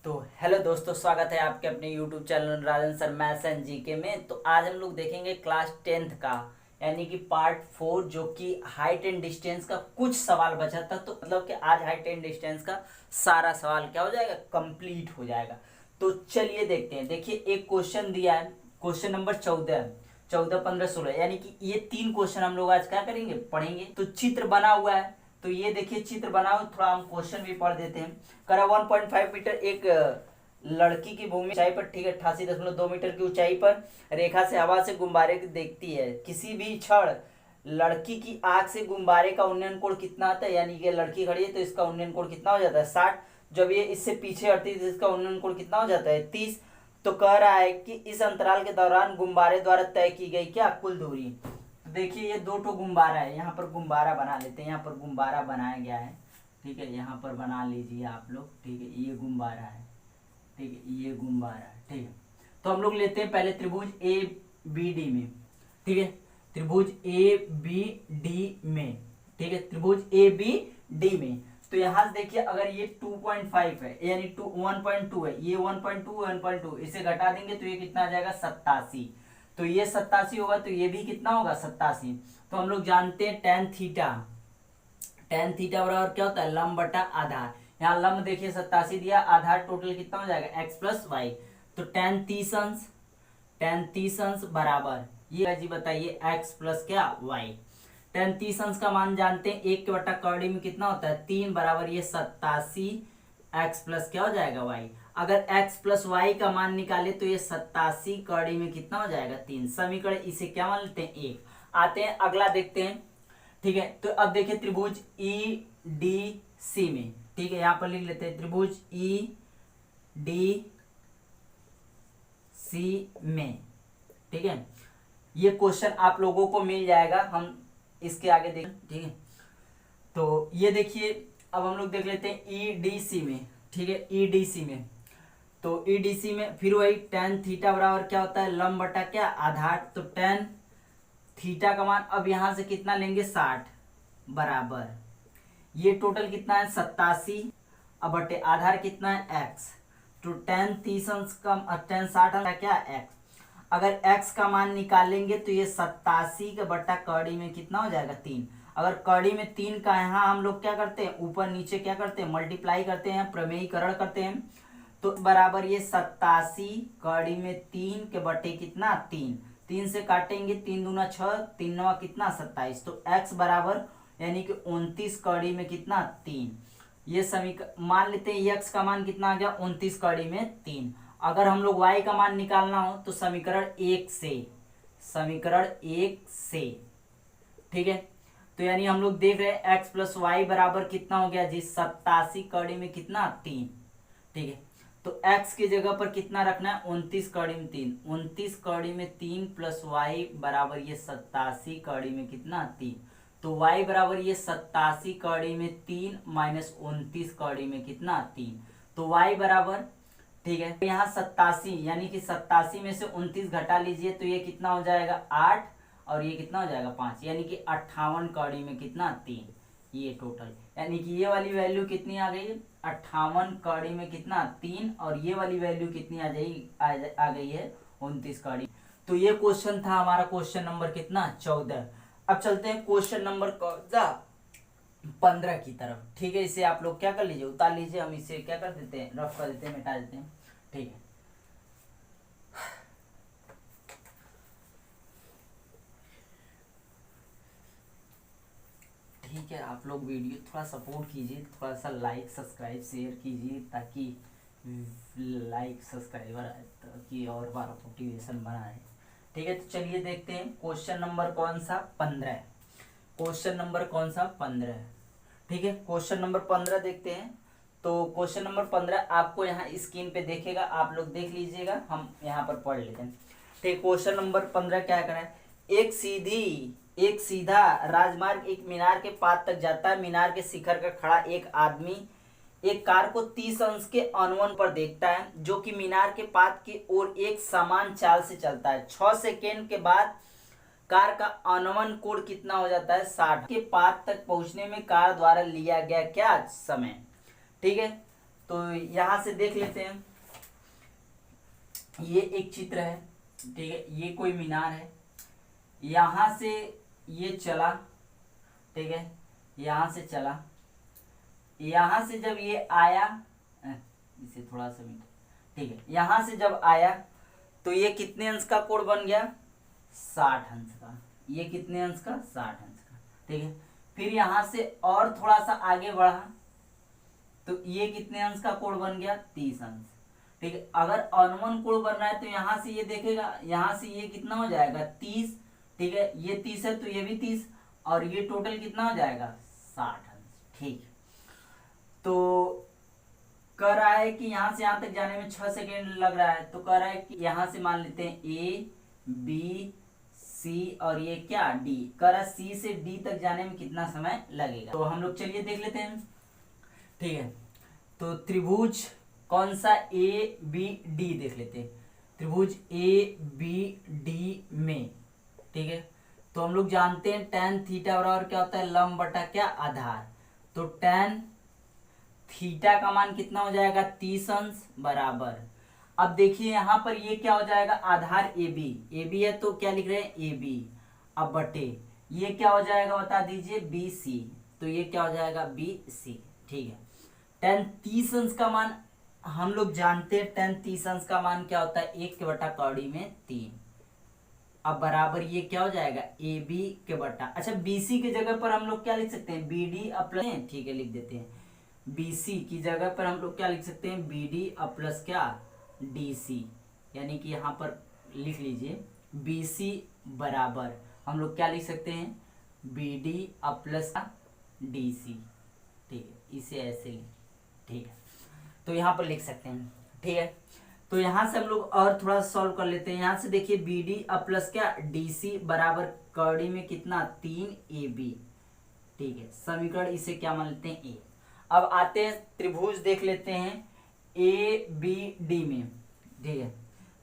तो हेलो दोस्तों, स्वागत है आपके अपने YouTube channel Rajan sir maths and GK में। तो आज हम लोग देखेंगे क्लास 10th का यानी कि पार्ट 4, जो कि हाइट एंड डिस्टेंस का कुछ सवाल बचा था। तो मतलब कि आज हाइट एंड डिस्टेंस का सारा सवाल क्या हो जाएगा, कंप्लीट हो जाएगा। तो चलिए देखते हैं। देखिए, एक क्वेश्चन दिया है, क्वेश्चन नंबर 14, 14, 15, 16, यानी कि ये 3 क्वेश्चन हम लोग आज क्या करेंगे, पढ़ेंगे। तो चित्र बना हुआ है, तो ये देखिए चित्र बना हुआ, थोड़ा हम क्वेश्चन भी पढ़ देते हैं। करा 1.5 मीटर एक लड़की की भूमि ऊंचाई पर, ठीक है, 88.2 मीटर की ऊंचाई पर रेखा से हवा से गुब्बारे को देखती है। किसी भी क्षण लड़की की आंख से गुब्बारे का उन्नयन कोण कितना आता है, यानी कि लड़की खड़ी है तो इसका उन्नयन कोण कितना हो जाता है, 60। जब ये इससे पीछे हटती है तो इसका उन्नयन कोण कितना हो जाता है, 30। तो कह रहा है कि इस अंतराल के दौरान गुब्बारे द्वारा तय की गई क्या कुल दूरी। तो देखिए, ये 2 गुब्बारा है, यहाँ पर गुब्बारा बना लेते हैं। यहाँ पर गुब्बारा बनाया गया है, ठीक है, यहाँ पर बना लीजिए आप लोग, ठीक है। ये गुब्बारा है, ठीक है, ये गुब्बारा है, ठीक है। तो हम लोग लेते हैं पहले त्रिभुज ए बी डी में, ठीक है, त्रिभुज ए बी डी में, ठीक है, त्रिभुज ए बी डी में। तो यहाँ से देखिए, अगर ये 2.5 है यानी 1.2 है, ये 1.2 1.2 इसे घटा देंगे तो ये कितना आ जाएगा, 87। तो ये 87 होगा, तो ये भी कितना होगा, 87। तो हम लोग जानते हैं टेन थीटा, टेन थीटा बराबर क्या होता है, लंब बटा आधार। यहाँ लंब देखिए 87 दिया, आधार टोटल कितना हो जाएगा, एक्स प्लस वाई। तो टेन 30 अंश, टेन 30 अंश बराबर ये जी बताइए एक्स प्लस क्या वाई। टेन 30 अंश का मान जानते हैं, 1 के बटा कौड़ी में कितना होता है, 3 बराबर ये 87 एक्स प्लस क्या हो जाएगा वाई। अगर x प्लस वाई का मान निकाले तो ये 87 कौड़ी में कितना हो जाएगा, 3। समीकरण इसे क्या मान लेते हैं, 1। आते हैं अगला देखते हैं, ठीक है। तो अब देखिए त्रिभुज ई डी सी में, ठीक है, यहां पर लिख लेते हैं त्रिभुज ई डी सी में, ठीक है। ये क्वेश्चन आप लोगों को मिल जाएगा, हम इसके आगे देखें, ठीक है। तो ये देखिए, अब हम लोग देख लेते हैं ई डी सी में, ठीक है, ई डी सी में। तो ई डी सी में फिर वही टेन थीटा बराबर क्या होता है, लंब बटा क्या आधार। तो टेन थीटा का मान अब यहां से कितना लेंगे, 60 बराबर ये टोटल कितना है, 87। अब बटे आधार कितना है, x। तो टेन 30 अंश का टेन 60 क्या, x। अगर x का मान निकालेंगे तो ये 87 का बटा कौड़ी में कितना हो जाएगा, 3। अगर कौड़ी में 3 का यहाँ हम लोग क्या करते हैं, ऊपर नीचे क्या करते हैं, मल्टीप्लाई करते हैं, प्रमेयीकरण करते हैं। तो बराबर ये 87 कौड़ी में 3 के बटे कितना, 3। 3 से काटेंगे, 3 दूना 6, 3 नवा कितना, 27। तो x बराबर यानी कि 29 कौड़ी में कितना, 3। ये समीकरण मान लेते हैं, x का मान कितना आ गया, 29 कौड़ी में 3। अगर हम लोग y का मान निकालना हो तो समीकरण 1 से, समीकरण 1 से, ठीक है। तो यानी हम लोग देख रहे हैं x प्लस वाई बराबर कितना हो गया जी, 87 कौड़ी में कितना, 3, ठीक है। तो x की जगह पर कितना रखना है, 29 कौड़ी में 3, 29 कौड़ी में 3 प्लस वाई बराबर ये 87 कौड़ी में कितना, 3। तो y बराबर ये 87 कौड़ी में 3 माइनस 29 कौड़ी में कितना, 3। तो y बराबर, ठीक है, यहाँ 87 यानी कि 87 में से 29 घटा लीजिए तो ये कितना हो जाएगा, 8, और ये कितना हो जाएगा, 5, यानी कि 58 कौड़ी में कितना, 3। ये टोटल यानी कि ये वाली वैल्यू कितनी आ गई, 58 कौड़ी में कितना, 3, और ये वाली वैल्यू कितनी आ गई है, 29 कौड़ी। तो ये क्वेश्चन था हमारा, क्वेश्चन नंबर कितना, 14। अब चलते हैं क्वेश्चन नंबर 15 की तरफ, ठीक है। इसे आप लोग क्या कर लीजिए, उतार लीजिए, हम इसे क्या कर देते हैं, रफ कर देते हैं, मिटा देते हैं, ठीक है। ठीक है, आप लोग वीडियो थोड़ा सपोर्ट कीजिए, थोड़ा सा लाइक सब्सक्राइब शेयर कीजिए, ताकि लाइक सब्सक्राइबर आए, ताकि और बार मोटिवेशन बनाए, ठीक है। तो चलिए देखते हैं क्वेश्चन नंबर कौन सा, 15। क्वेश्चन नंबर कौन सा, 15, ठीक है। क्वेश्चन नंबर 15 देखते हैं। तो क्वेश्चन नंबर 15 आपको यहाँ स्क्रीन पे देखेगा, आप लोग देख लीजिएगा, हम यहाँ पर पढ़ लेते हैं, ठीक। क्वेश्चन नंबर 15 क्या करें, एक सीधा राजमार्ग एक मीनार के पास तक जाता है। मीनार के शिखर पर खड़ा एक आदमी एक कार को 30 अंश के अनुवन पर देखता है, जो कि मीनार के पात की ओर एक समान चाल से चलता है। 6 सेकेंड के बाद कार का अनुवन कोण कितना हो जाता है, 60। के पात तक पहुंचने में कार द्वारा लिया गया क्या समय, ठीक है। तो यहाँ से देख लेते हैं, ये एक चित्र है, ठीक है, ये कोई मीनार है, यहाँ से ये चला, ठीक है, यहाँ से चला, यहाँ से जब ये आया, इसे थोड़ा सा मिनट, ठीक है, यहाँ से जब आया तो ये कितने अंश का कोण बन गया, 60 अंश का, ये कितने अंश का, 60 अंश का, ठीक है। फिर यहाँ से और थोड़ा सा आगे बढ़ा तो ये कितने अंश का कोण बन गया, 30 अंश, ठीक है। अगर अनुमान कोण बन रहा है तो यहाँ से ये देखेगा, यहाँ से ये कितना हो जाएगा, 30, ठीक है, ये 30 है तो ये भी 30, और ये टोटल कितना हो जाएगा, 60 अंश, ठीक। तो कह रहा है कि यहाँ से यहाँ तक जाने में 6 सेकेंड लग रहा है, तो कह रहा है कि यहाँ से मान लेते हैं ए बी सी और ये क्या डी, कह रहा है सी से डी तक जाने में कितना समय लगेगा। तो हम लोग चलिए देख लेते हैं, ठीक है। तो त्रिभुज कौन सा, ए बी डी देख लेते हैं, त्रिभुज ए बी डी में, ठीक है। तो हम लोग जानते हैं tan थीटा बराबर क्या होता है, लंब बटा क्या, आधार। तो tan थीटा का मान कितना हो जाएगा, 30 अंश बराबर, अब देखिए यहाँ पर ये क्या हो जाएगा, आधार ए बी है तो क्या लिख रहे हैं, ए बी, अब बटे ये क्या हो जाएगा बता दीजिए, बी सी, तो ये क्या हो जाएगा, बी सी, ठीक है। tan 30 अंश का मान हम लोग जानते हैं, tan 30 अंश का मान क्या होता है, 1 के बटा कौड़ी में 3, अब बराबर ये क्या हो जाएगा, ए बी के बटा, अच्छा बी सी की जगह पर हम लोग क्या लिख सकते हैं, बी डी प्लस, ठीक है, लिख देते हैं, बी सी की जगह पर हम लोग क्या लिख सकते हैं, बी डी प्लस क्या, डी सी, यानी कि यहाँ पर लिख लीजिए बी सी बराबर हम लोग क्या लिख सकते हैं, B D plus D C, ठीक है, इसे ऐसे लिख, ठीक है, तो यहाँ पर लिख सकते हैं, ठीक है। तो यहाँ से हम लोग और थोड़ा सॉल्व कर लेते हैं, यहाँ से देखिए बी डी प्लस क्या, डी सी बराबर कौड़ी में कितना, 3 ए बी, ठीक है, समीकरण इसे क्या मान लेते हैं, ए। अब आते हैं त्रिभुज देख लेते हैं ए बी डी में, ठीक है,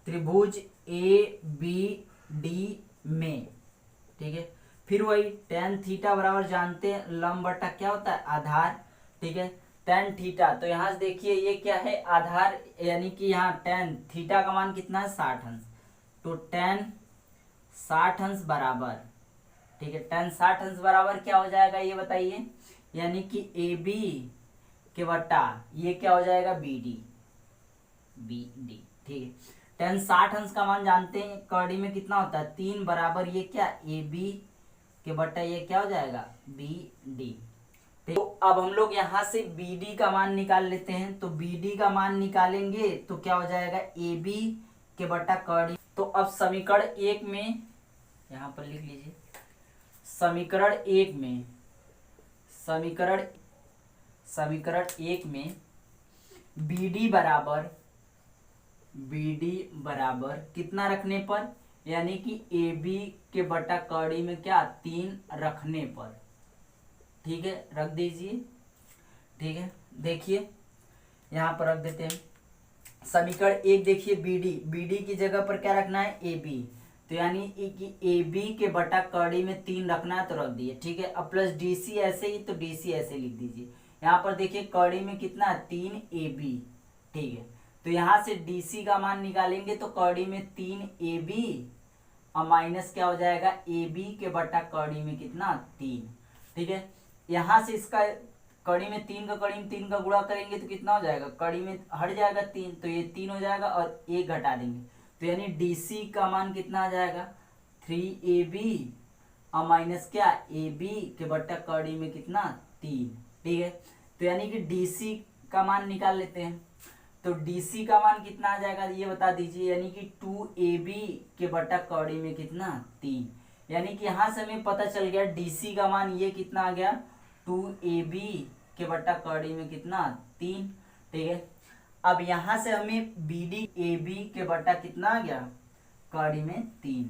त्रिभुज ए बी डी में, ठीक है। फिर वही tan थीटा बराबर जानते हैं, लंब बटा क्या होता है, आधार, ठीक है, tan थीटा, तो यहाँ से देखिए ये क्या है, आधार, यानी कि यहाँ tan थीटा का मान कितना है, 60 अंश, तो tan 60 अंश बराबर, ठीक है, tan 60 अंश बराबर क्या हो जाएगा ये बताइए, यानी कि ए बी के बटा ये क्या हो जाएगा, बी डी, ठीक है। tan 60 अंश का मान जानते हैं, कौड़ी में कितना होता है, 3 बराबर ये क्या, ए बी के बटा ये क्या हो जाएगा, बी डी। तो अब हम लोग यहाँ से बी डी का मान निकाल लेते हैं, तो बी डी का मान निकालेंगे तो क्या हो जाएगा, ए बी के बटा कौड़ी। तो अब समीकरण 1 में यहाँ पर लिख लीजिए, समीकरण 1 में, समीकरण 1 में बी डी बराबर कितना रखने पर, यानी कि ए बी के बटा कौड़ी में क्या, 3 रखने पर, ठीक है, रख दीजिए, ठीक है। देखिए यहाँ पर रख देते हैं, समीकरण 1 देखिए बी डी की जगह पर क्या रखना है, ए बी, तो यानी कि ए बी के बटा कौड़ी में 3 रखना है तो रख दिए, ठीक है। अब प्लस डी सी ऐसे ही, तो डी सी ऐसे लिख दीजिए, यहाँ पर देखिए कौड़ी में कितना है, 3 ए बी, ठीक है। तो यहाँ से डी सी का मान निकालेंगे तो कौड़ी में 3 ए बी और माइनस क्या हो जाएगा, ए बी के बटा कौड़ी में कितना, 3, ठीक है। यहाँ से इसका कड़ी में 3 का कड़ी में 3 का गुणा करेंगे तो कितना हो जाएगा, कड़ी में हट जाएगा 3, तो ये 3 हो जाएगा और 1 घटा देंगे, तो यानी डी सी का मान कितना आ जाएगा, 3 ए बी और माइनस क्या, ए बी के बटा कड़ी में कितना, 3, ठीक है। तो यानी कि डी सी का मान निकाल लेते हैं, तो डी सी का मान कितना आ जाएगा ये बता दीजिए, यानी कि 2 ए बी के बटा कौड़ी में कितना, 3, यानी कि यहाँ से हमें पता चल गया डी सी का मान ये कितना आ गया, 2 ए बी के बटा कौड़ी में कितना, 3, ठीक है। अब यहाँ से हमें बी डी ए बी के बटा कितना आ गया, कौड़ी में 3।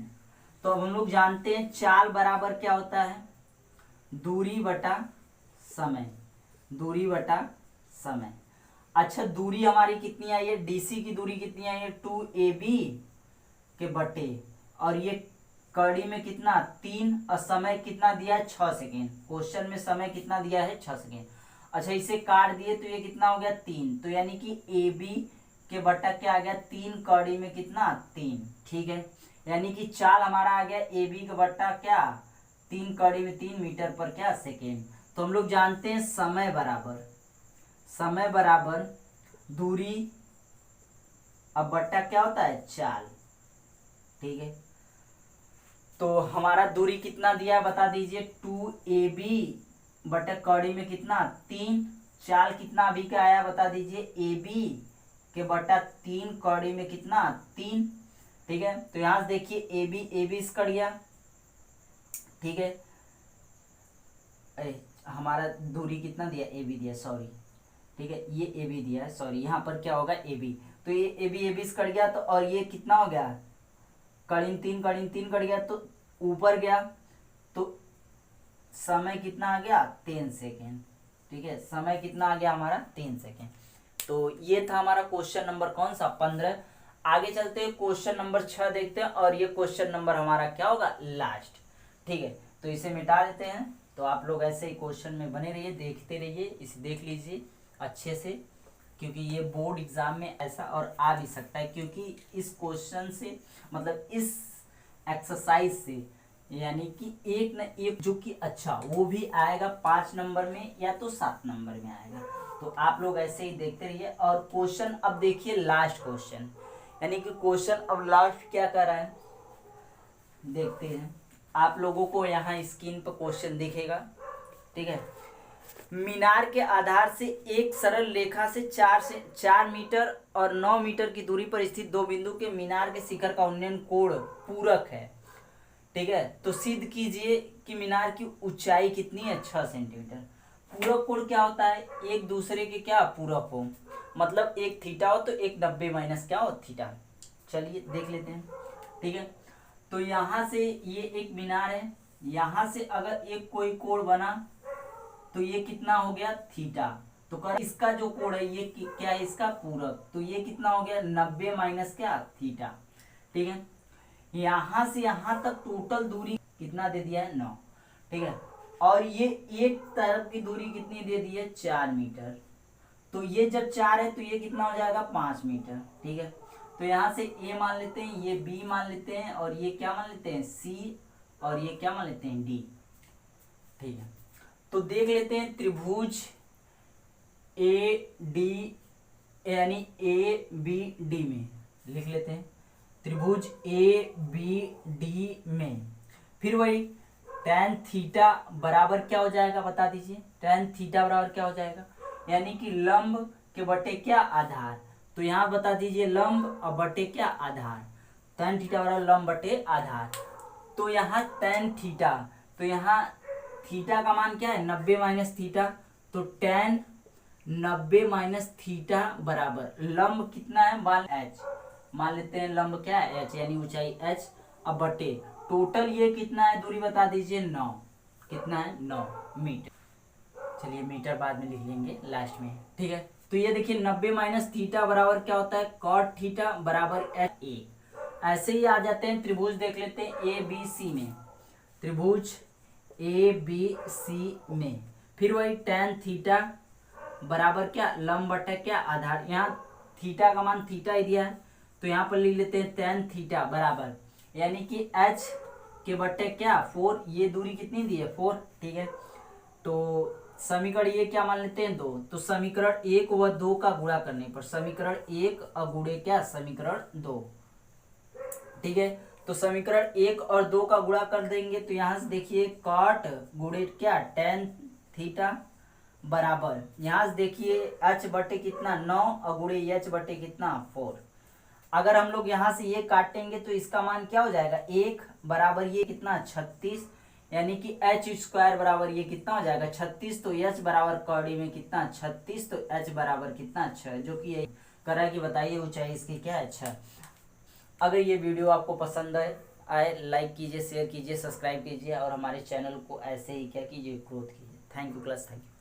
तो अब हम लोग जानते हैं चाल बराबर क्या होता है, दूरी बटा समय, दूरी बटा समय। अच्छा दूरी हमारी कितनी आई है, डीसी की दूरी कितनी आई है, 2 ए बी के बटे, और ये कड़ी में कितना, 3, और समय कितना दिया है, 6 सेकेंड, क्वेश्चन में समय कितना दिया है, 6 सेकेंड। अच्छा इसे काट दिए तो ये कितना हो गया 3, तो यानी कि ए बी के बट्टा क्या आ गया 3 कड़ी में कितना 3, ठीक है। यानी कि चाल हमारा आ गया ए बी का बट्टा क्या 3 कड़ी में 3 मीटर पर क्या सेकेंड। तो हम लोग जानते हैं समय बराबर दूरी अब बट्टा क्या होता है चाल, ठीक है। तो हमारा दूरी कितना दिया बता दीजिए 2ab बटा कड़ी में कितना 3, चाल कितना अभी का आया बता दीजिए ab के बटा 3 कड़ी में कितना 3, ठीक है। तो यहां से देखिए ab इस कट गया, ठीक है। हमारा दूरी कितना दिया ab दिया, सॉरी, ठीक है, ये ab दिया है, सॉरी, यहाँ पर क्या होगा ab, तो ये ab इस कट गया, तो और ये कितना हो गया कड़ीन 3 कट गया, तो ऊपर गया, तो समय कितना आ गया 3 सेकेंड, ठीक है। समय कितना आ गया हमारा 3 सेकेंड। तो ये था हमारा क्वेश्चन नंबर कौन सा 15। आगे चलते हैं क्वेश्चन नंबर 6 देखते हैं, और ये क्वेश्चन नंबर हमारा क्या होगा लास्ट, ठीक है। तो इसे मिटा देते हैं। तो आप लोग ऐसे ही क्वेश्चन में बने रहिए, देखते रहिए, इसे देख लीजिए अच्छे से, क्योंकि ये बोर्ड एग्जाम में ऐसा और आ भी सकता है, क्योंकि इस क्वेश्चन से मतलब इस एक्सरसाइज से यानी कि एक न एक जो कि अच्छा वो भी आएगा 5 नंबर में या तो 7 नंबर में आएगा। तो आप लोग ऐसे ही देखते रहिए। और क्वेश्चन अब देखिए लास्ट क्वेश्चन, यानी कि क्वेश्चन अब लास्ट क्या कर रहा है देखते हैं। आप लोगों को यहाँ स्क्रीन पर क्वेश्चन दिखेगा, ठीक है। मीनार के आधार से एक सरल रेखा से 4 मीटर और 9 मीटर की दूरी पर स्थित दो बिंदु के मीनार के शिखर का उन्नयन कोण पूरक है, ठीक है। तो सिद्ध कीजिए कि मीनार की ऊंचाई कितनी है 6 सेंटीमीटर। पूरक कोण क्या होता है एक दूसरे के क्या पूरक हो, मतलब एक थीटा हो तो एक 90 माइनस क्या हो थीटा। चलिए देख लेते हैं, ठीक है। तो यहाँ से ये एक मीनार है, यहाँ से अगर एक कोई कोण बना तो ये कितना हो गया थीटा। तो कर इसका जो कोण है ये क्या है इसका पूरक, तो ये कितना हो गया 90 माइनस क्या थीटा, ठीक है। यहां से यहां तक टोटल दूरी कितना दे दिया है 9, ठीक है। और ये एक तरफ की दूरी कितनी दे दी है 4 मीटर। तो ये जब 4 है तो ये कितना हो जाएगा 5 मीटर, ठीक है। तो यहाँ से ए मान लेते हैं, ये बी मान लेते हैं, और ये क्या मान लेते हैं सी, और ये क्या मान लेते हैं डी, ठीक है। तो देख लेते हैं त्रिभुज ए डी यानी ए बी डी में लिख लेते हैं त्रिभुज ए बी डी में, फिर वही tan थीटा बराबर क्या हो जाएगा बता दीजिए। tan थीटा बराबर क्या हो जाएगा, यानी कि लंब के बटे क्या आधार। तो यहाँ बता दीजिए लंब और बटे क्या आधार, tan थीटा बराबर लंब बटे आधार। तो यहाँ tan थीटा, तो यहाँ थीटा का मान क्या है 90 माइनस थीटा, तो tan 90 माइनस थीटा बराबर लंब कितना है मान लेते हैं लंब क्या है h, यानी ऊंचाई h, अब बटे टोटल ये कितना है दूरी बता दीजिए 9, कितना है 9 मीटर। चलिए मीटर बाद में लिख लेंगे लास्ट में, ठीक है। तो ये देखिए 90 माइनस थीटा बराबर क्या होता है cot थीटा बराबर h a। ऐसे ही आ जाते हैं त्रिभुज देख लेते हैं ए बी सी में, त्रिभुज ए बी सी में, फिर वही tan थीटा बराबर क्या लंब बटा क्या आधार। यहाँ थीटा का मान थीटा ही दिया है, तो यहाँ पर लिख लेते हैं tan थीटा बराबर यानी कि h के बट्टे क्या 4, ये दूरी कितनी दी है 4, ठीक है। तो समीकरण ये क्या मान लेते हैं 2, तो समीकरण 1 व 2 का गुणा करने पर समीकरण 1 और गुणे क्या समीकरण 2, ठीक है। तो समीकरण 1 और 2 का गुणा कर देंगे, तो यहाँ से देखिए cot गुणे क्या tan थीटा बराबर यहाँ से देखिए h बटे कितना 9 और गुणे h बटे कितना 4। अगर हम लोग यहाँ से ये काटेंगे तो इसका मान क्या हो जाएगा 1 बराबर ये कितना 36, यानी कि h स्क्वायर बराबर ये कितना हो जाएगा 36। तो h बराबर कौड़ी में कितना 36, तो h बराबर कितना 6, जो कि यही करा कि बताइए ऊंचाई इसकी क्या है 6। अगर ये वीडियो आपको पसंद आए लाइक कीजिए, शेयर कीजिए, सब्सक्राइब कीजिए, और हमारे चैनल को ऐसे ही क्या कीजिए ग्रोथ कीजिए। Thank you class, thank you.